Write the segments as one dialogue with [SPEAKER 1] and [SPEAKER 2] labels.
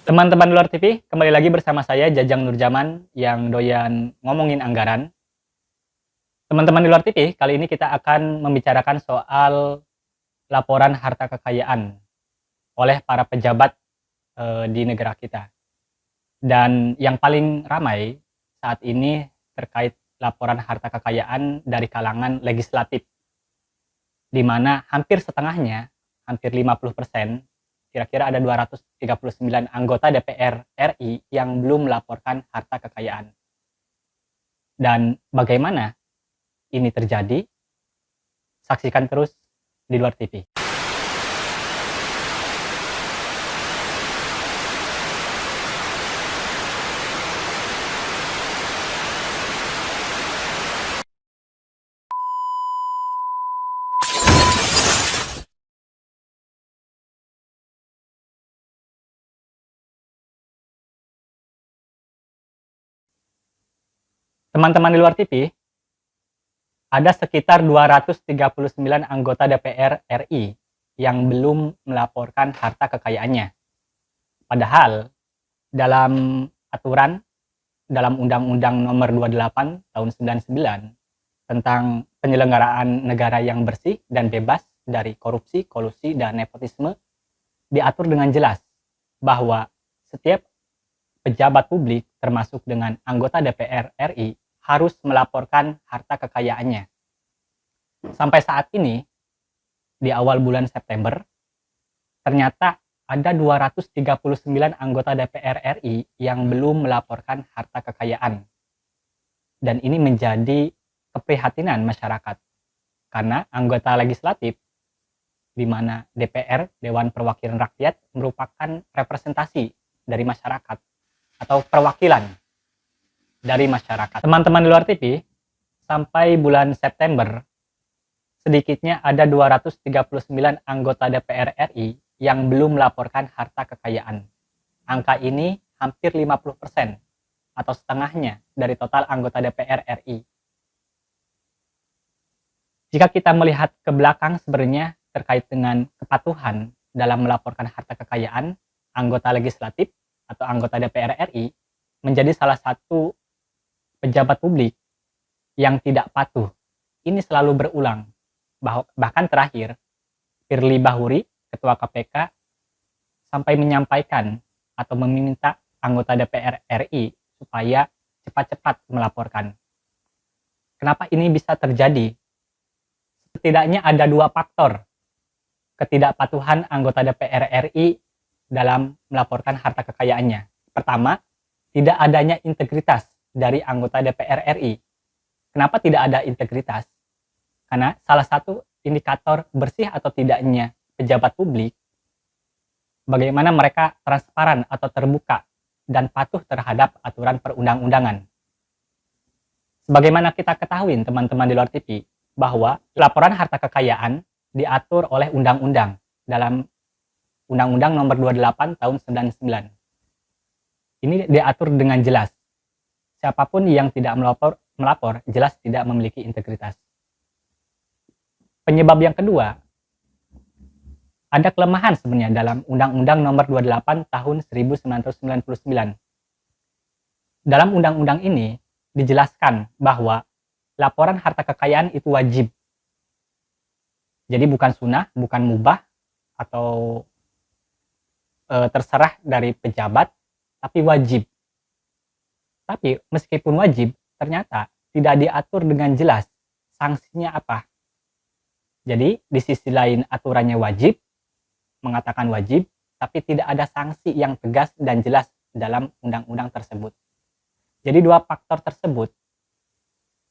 [SPEAKER 1] Teman-teman Luar TV, kembali lagi bersama saya Jajang Nurjaman yang doyan ngomongin anggaran. Teman-teman di Luar TV, kali ini kita akan membicarakan soal laporan harta kekayaan oleh para pejabat di negara kita. Dan yang paling ramai saat ini terkait laporan harta kekayaan dari kalangan legislatif, di mana hampir setengahnya, hampir 50%, kira-kira ada 239 anggota DPR RI yang belum melaporkan harta kekayaan. Dan bagaimana ini terjadi? Saksikan terus di Luar TV. Teman-teman di Luar TV, ada sekitar 239 anggota DPR RI yang belum melaporkan harta kekayaannya. Padahal dalam aturan, dalam Undang-Undang Nomor 28 Tahun 99 tentang penyelenggaraan negara yang bersih dan bebas dari korupsi, kolusi, dan nepotisme, diatur dengan jelas bahwa setiap pejabat publik termasuk dengan anggota DPR RI harus melaporkan harta kekayaannya. Sampai saat ini, di awal bulan September, ternyata ada 239 anggota DPR RI yang belum melaporkan harta kekayaan. Dan ini menjadi keprihatinan masyarakat, karena anggota legislatif, di mana DPR, Dewan Perwakilan Rakyat, merupakan representasi dari masyarakat, atau perwakilan dari masyarakat. Teman-teman di Luar TV, sampai bulan September, sedikitnya ada 239 anggota DPR RI yang belum melaporkan harta kekayaan. Angka ini hampir 50%, atau setengahnya dari total anggota DPR RI. Jika kita melihat ke belakang sebenarnya terkait dengan kepatuhan dalam melaporkan harta kekayaan, anggota legislatif atau anggota DPR RI menjadi salah satu pejabat publik yang tidak patuh. Ini selalu berulang. Bahkan terakhir, Firly Bahuri, Ketua KPK, sampai menyampaikan atau meminta anggota DPR RI supaya cepat-cepat melaporkan. Kenapa ini bisa terjadi? Setidaknya ada dua faktor ketidakpatuhan anggota DPR RI dalam melaporkan harta kekayaannya. Pertama, tidak adanya integritas dari anggota DPR RI. Kenapa tidak ada integritas? Karena salah satu indikator bersih atau tidaknya pejabat publik, bagaimana mereka transparan atau terbuka dan patuh terhadap aturan perundang-undangan. Sebagaimana kita ketahui teman-teman di Luar TV, bahwa laporan harta kekayaan diatur oleh undang-undang dalam Undang-Undang Nomor 28 Tahun 99. Ini diatur dengan jelas. Siapapun yang tidak melapor jelas tidak memiliki integritas. Penyebab yang kedua, ada kelemahan sebenarnya dalam Undang-Undang Nomor 28 Tahun 1999. Dalam undang-undang ini dijelaskan bahwa laporan harta kekayaan itu wajib. Jadi bukan sunnah, bukan mubah, atau terserah dari pejabat, tapi wajib. Tapi meskipun wajib, ternyata tidak diatur dengan jelas sanksinya apa. Jadi di sisi lain aturannya wajib, mengatakan wajib, tapi tidak ada sanksi yang tegas dan jelas dalam undang-undang tersebut. Jadi dua faktor tersebut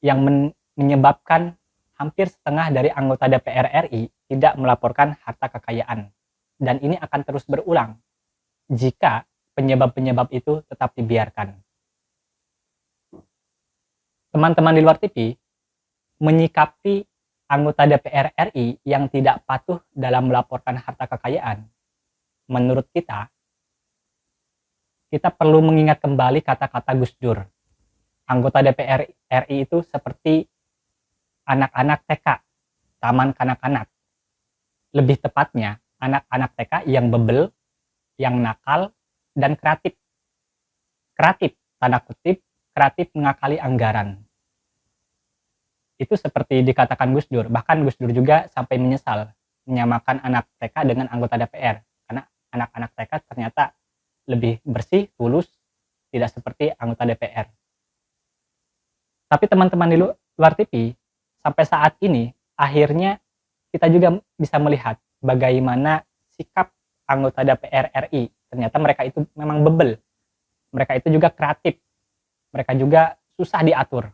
[SPEAKER 1] yang menyebabkan hampir setengah dari anggota DPR RI tidak melaporkan harta kekayaan. Dan ini akan terus berulang jika penyebab-penyebab itu tetap dibiarkan. Teman-teman di Luar TV, menyikapi anggota DPR RI yang tidak patuh dalam melaporkan harta kekayaan, menurut kita perlu mengingat kembali kata-kata Gus Dur. Anggota DPR RI itu seperti anak-anak TK, taman kanak-kanak. Lebih tepatnya, anak-anak TK yang bebel, yang nakal, dan kreatif. Kreatif, tanda kutip, kreatif mengakali anggaran. Itu seperti dikatakan Gus Dur, bahkan Gus Dur juga sampai menyesal menyamakan anak TK dengan anggota DPR, karena anak-anak TK ternyata lebih bersih, tulus, tidak seperti anggota DPR. Tapi teman-teman di luar TV, sampai saat ini, akhirnya kita juga bisa melihat bagaimana sikap anggota DPR RI. Ternyata mereka itu memang bebel, mereka itu juga kreatif, mereka juga susah diatur.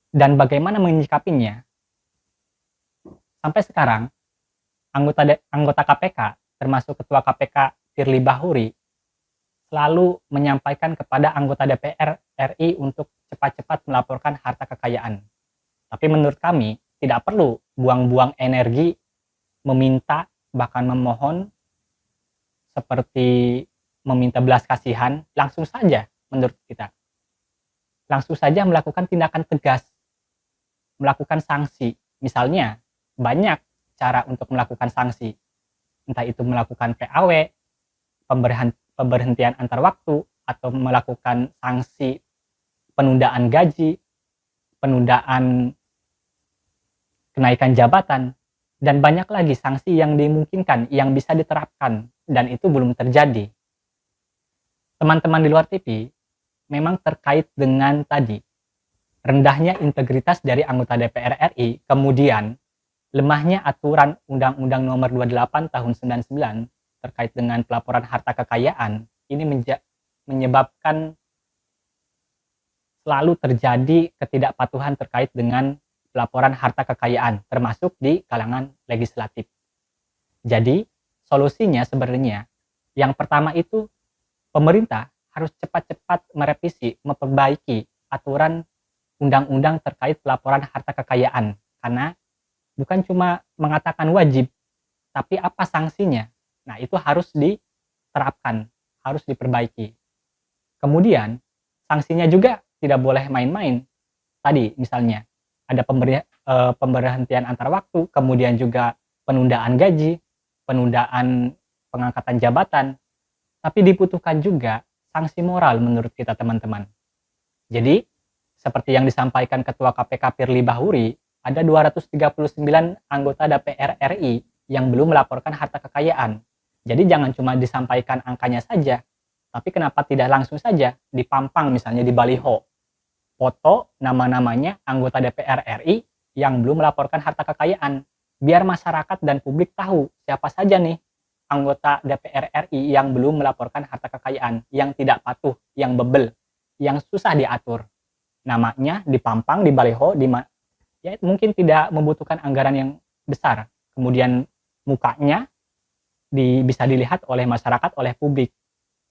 [SPEAKER 1] Dan bagaimana menyikapinya? Sampai sekarang, anggota KPK, termasuk Ketua KPK Firly Bahuri, selalu menyampaikan kepada anggota DPR RI untuk cepat-cepat melaporkan harta kekayaan. Tapi menurut kami, tidak perlu buang-buang energi meminta, bahkan memohon, seperti meminta belas kasihan. Langsung saja menurut kita. Langsung saja melakukan tindakan tegas, melakukan sanksi. Misalnya, banyak cara untuk melakukan sanksi. Entah itu melakukan PAW, pemberhentian antar waktu, atau melakukan sanksi penundaan gaji, penundaan kenaikan jabatan, dan banyak lagi sanksi yang dimungkinkan, yang bisa diterapkan, dan itu belum terjadi. Teman-teman di luar TV, memang terkait dengan tadi, rendahnya integritas dari anggota DPR RI, kemudian lemahnya aturan Undang-Undang Nomor 28 Tahun 99 terkait dengan pelaporan harta kekayaan, ini menyebabkan selalu terjadi ketidakpatuhan terkait dengan pelaporan harta kekayaan, termasuk di kalangan legislatif. Jadi, solusinya sebenarnya, yang pertama itu, pemerintah harus cepat-cepat merevisi, memperbaiki aturan undang-undang terkait pelaporan harta kekayaan, karena bukan cuma mengatakan wajib, tapi apa sanksinya. Nah, itu harus diterapkan, harus diperbaiki. Kemudian, sanksinya juga tidak boleh main-main. Tadi misalnya, ada pemberhentian antar waktu, kemudian juga penundaan gaji, penundaan pengangkatan jabatan, tapi dibutuhkan juga sanksi moral menurut kita teman-teman. Jadi, seperti yang disampaikan Ketua KPK Firly Bahuri, ada 239 anggota DPR RI yang belum melaporkan harta kekayaan. Jadi jangan cuma disampaikan angkanya saja, tapi kenapa tidak langsung saja dipampang misalnya di baliho, foto nama-namanya anggota DPR RI yang belum melaporkan harta kekayaan, biar masyarakat dan publik tahu siapa saja nih anggota DPR RI yang belum melaporkan harta kekayaan, yang tidak patuh, yang bebel, yang susah diatur. Namanya dipampang di baliho, ya mungkin tidak membutuhkan anggaran yang besar. Kemudian mukanya bisa dilihat oleh masyarakat, oleh publik.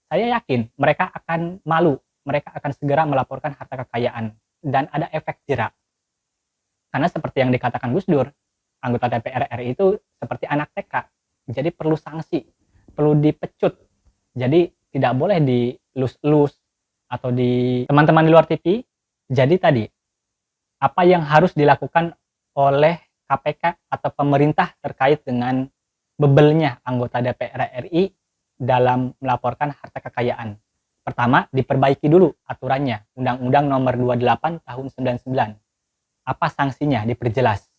[SPEAKER 1] Saya yakin mereka akan malu, mereka akan segera melaporkan harta kekayaan, dan ada efek jerak. Karena seperti yang dikatakan Gus Dur, anggota DPR RI itu seperti anak TK, jadi perlu sanksi, perlu dipecut. Jadi tidak boleh dilus-lus atau di teman-teman di luar TV. Jadi tadi, apa yang harus dilakukan oleh KPK atau pemerintah terkait dengan bebelnya anggota DPR RI dalam melaporkan harta kekayaan? Pertama, diperbaiki dulu aturannya, Undang-Undang Nomor 28 Tahun 99. Apa sanksinya? Diperjelas.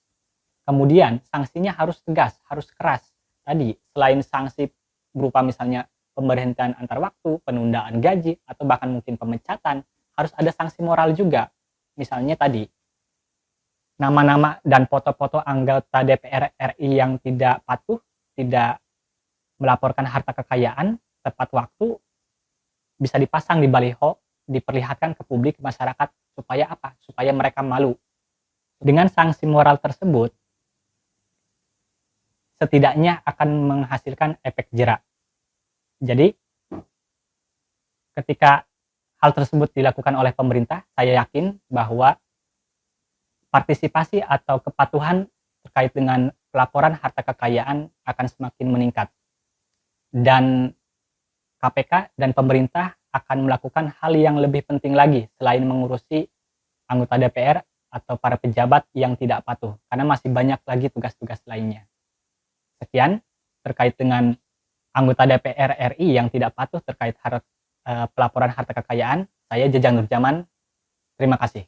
[SPEAKER 1] Kemudian, sanksinya harus tegas, harus keras. Tadi, selain sanksi berupa misalnya pemberhentian antar waktu, penundaan gaji, atau bahkan mungkin pemecatan, harus ada sanksi moral juga. Misalnya tadi, nama-nama dan foto-foto anggota DPR RI yang tidak patuh, tidak melaporkan harta kekayaan tepat waktu, bisa dipasang di baliho, diperlihatkan ke publik, masyarakat, supaya apa? Supaya mereka malu. Dengan sanksi moral tersebut, setidaknya akan menghasilkan efek jerak. Jadi, ketika hal tersebut dilakukan oleh pemerintah, saya yakin bahwa partisipasi atau kepatuhan terkait dengan pelaporan harta kekayaan akan semakin meningkat. Dan KPK dan pemerintah akan melakukan hal yang lebih penting lagi selain mengurusi anggota DPR atau para pejabat yang tidak patuh, karena masih banyak lagi tugas-tugas lainnya. Sekian terkait dengan anggota DPR RI yang tidak patuh terkait pelaporan harta kekayaan. Saya Jajang Nurjaman. Terima kasih.